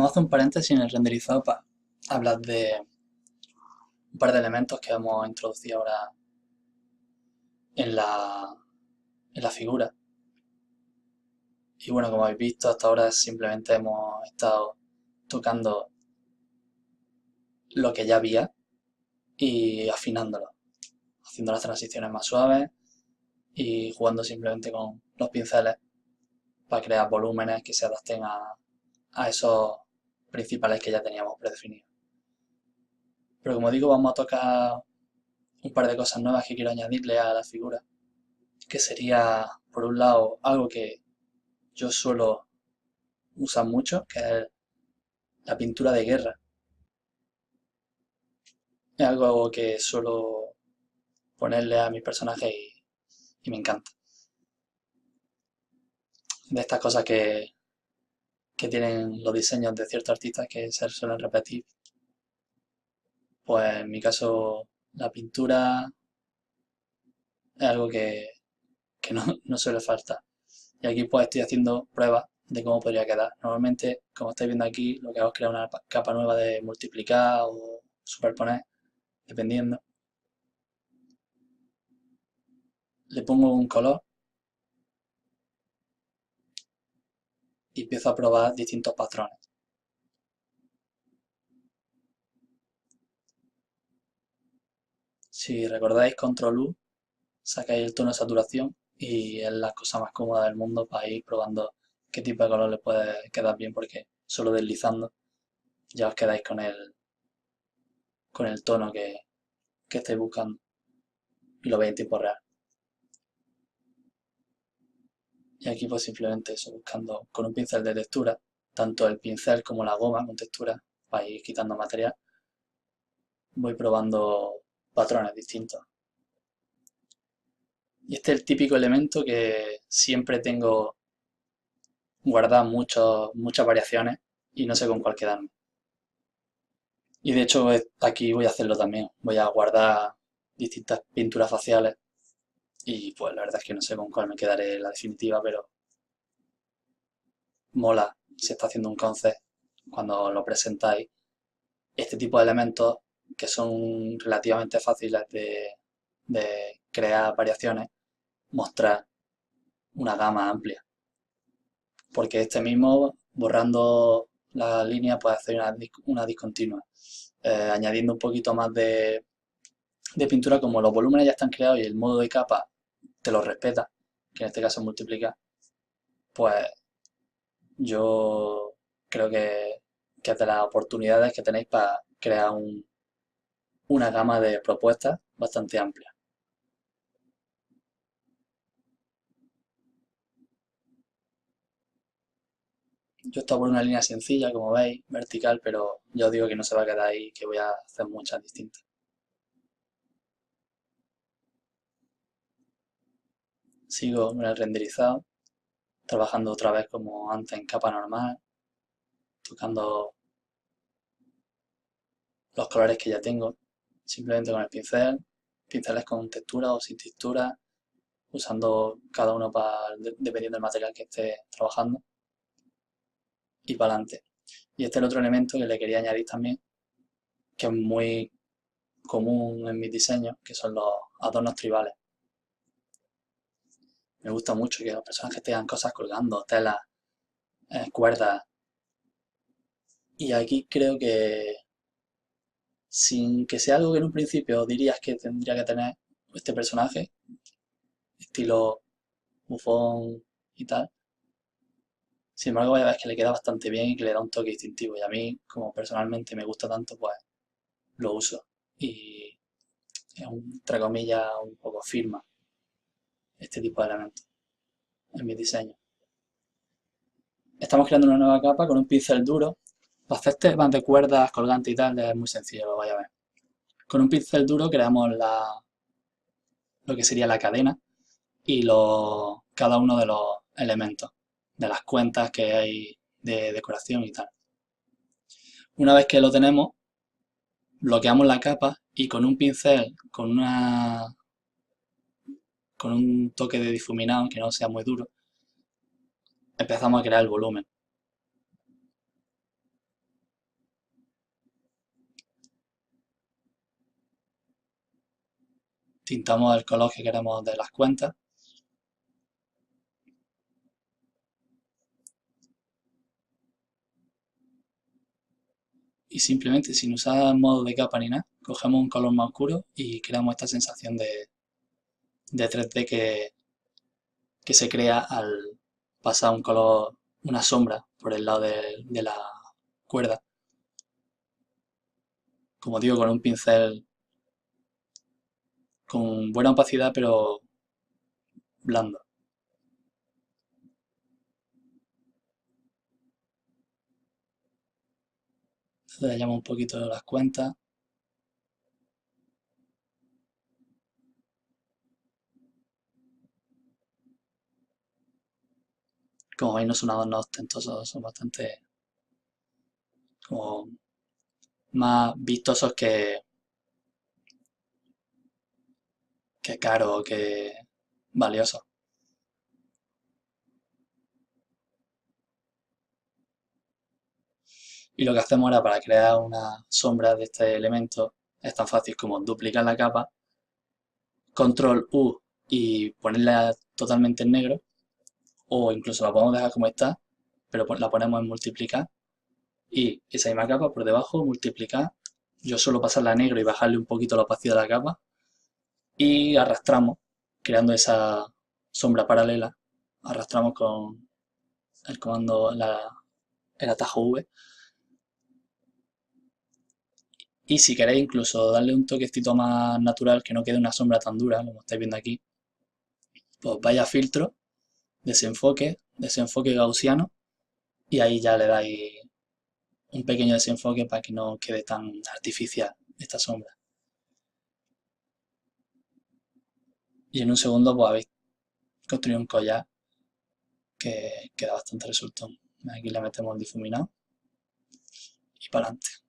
Vamos a hacer un paréntesis en el renderizado para hablar de un par de elementos que hemos introducido ahora en la figura. Y bueno, como habéis visto, hasta ahora simplemente hemos estado tocando lo que ya había y afinándolo, haciendo las transiciones más suaves y jugando simplemente con los pinceles para crear volúmenes que se adapten a esos principales que ya teníamos predefinidos. Pero como digo, vamos a tocar un par de cosas nuevas que quiero añadirle a la figura, que sería, por un lado, algo que yo suelo usar mucho, que es la pintura de guerra. Es algo que suelo ponerle a mis personajes y me encanta. De estas cosas que tienen los diseños de ciertos artistas que se suelen repetir, pues en mi caso la pintura es algo que no suele faltar. Y aquí pues estoy haciendo pruebas de cómo podría quedar. Normalmente, como estáis viendo aquí, lo que hago es crear una capa nueva de multiplicar o superponer, dependiendo. Le pongo un color y empiezo a probar distintos patrones. Si recordáis, control U, sacáis el tono de saturación y es la cosa más cómoda del mundo para ir probando qué tipo de color le puede quedar bien, porque solo deslizando ya os quedáis con el tono que estáis buscando y lo veis en tiempo real. Y aquí pues simplemente eso, buscando con un pincel de textura, tanto el pincel como la goma con textura, para ir quitando material, voy probando patrones distintos. Y este es el típico elemento que siempre tengo guardado muchas variaciones y no sé con cuál quedarme. Y de hecho aquí voy a hacerlo también. Voy a guardar distintas pinturas faciales y pues la verdad es que no sé con cuál me quedaré la definitiva, pero mola si está haciendo un concept cuando lo presentáis. Este tipo de elementos que son relativamente fáciles de crear variaciones, mostrar una gama amplia. Porque este mismo, borrando la línea, puede hacer una discontinua. Añadiendo un poquito más de pintura, como los volúmenes ya están creados y el modo de capa te lo respeta, que en este caso es multiplicar, pues yo creo que es de las oportunidades que tenéis para crear una gama de propuestas bastante amplia. Yo estoy por una línea sencilla, como veis, vertical, pero ya os digo que no se va a quedar ahí, que voy a hacer muchas distintas. Sigo en el renderizado, trabajando otra vez como antes en capa normal, tocando los colores que ya tengo, simplemente con el pincel, pinceles con textura o sin textura, usando cada uno dependiendo del material que esté trabajando y para adelante. Y este es el otro elemento que le quería añadir también, que es muy común en mis diseños, que son los adornos tribales. Me gusta mucho que los personajes tengan cosas colgando, telas, cuerdas. Y aquí creo que, sin que sea algo que en un principio dirías que tendría que tener este personaje, estilo bufón y tal, sin embargo, es que le queda bastante bien y que le da un toque distintivo. Y a mí, como personalmente me gusta tanto, pues lo uso. Y es, entre comillas, un poco firma este tipo de elementos en mi diseño. Estamos creando una nueva capa con un pincel duro. Para hacer temas de cuerdas, colgantes y tal es muy sencillo, lo vais a ver. Con un pincel duro creamos lo que sería la cadena y cada uno de los elementos, de las cuentas que hay de decoración y tal. Una vez que lo tenemos, bloqueamos la capa y con un pincel, con un toque de difuminado que no sea muy duro, empezamos a crear el volumen. tintamos el color que queremos de las cuentas. Y simplemente sin usar modo de capa ni nada, cogemos un color más oscuro y creamos esta sensación de 3D que se crea al pasar un color, una sombra por el lado de la cuerda. Como digo, con un pincel con buena opacidad pero blando. Detallamos un poquito las cuentas. Como veis no son adornos ostentosos, son bastante como más vistosos que caros, que valiosos. Y lo que hacemos ahora para crear una sombra de este elemento es tan fácil como duplicar la capa, control U y ponerla totalmente en negro, o incluso la podemos dejar como está, pero la ponemos en multiplicar y esa misma capa por debajo multiplicar. Yo suelo pasarla a negro y bajarle un poquito la opacidad de la capa y arrastramos, creando esa sombra paralela. Arrastramos con el comando, el atajo V. Y si queréis incluso darle un toquecito más natural, que no quede una sombra tan dura, como estáis viendo aquí, pues vaya a filtro, desenfoque gaussiano, y ahí ya le dais un pequeño desenfoque para que no quede tan artificial esta sombra. Y en un segundo pues habéis construido un collar que da bastante resultón. Aquí le metemos el difuminado y para adelante.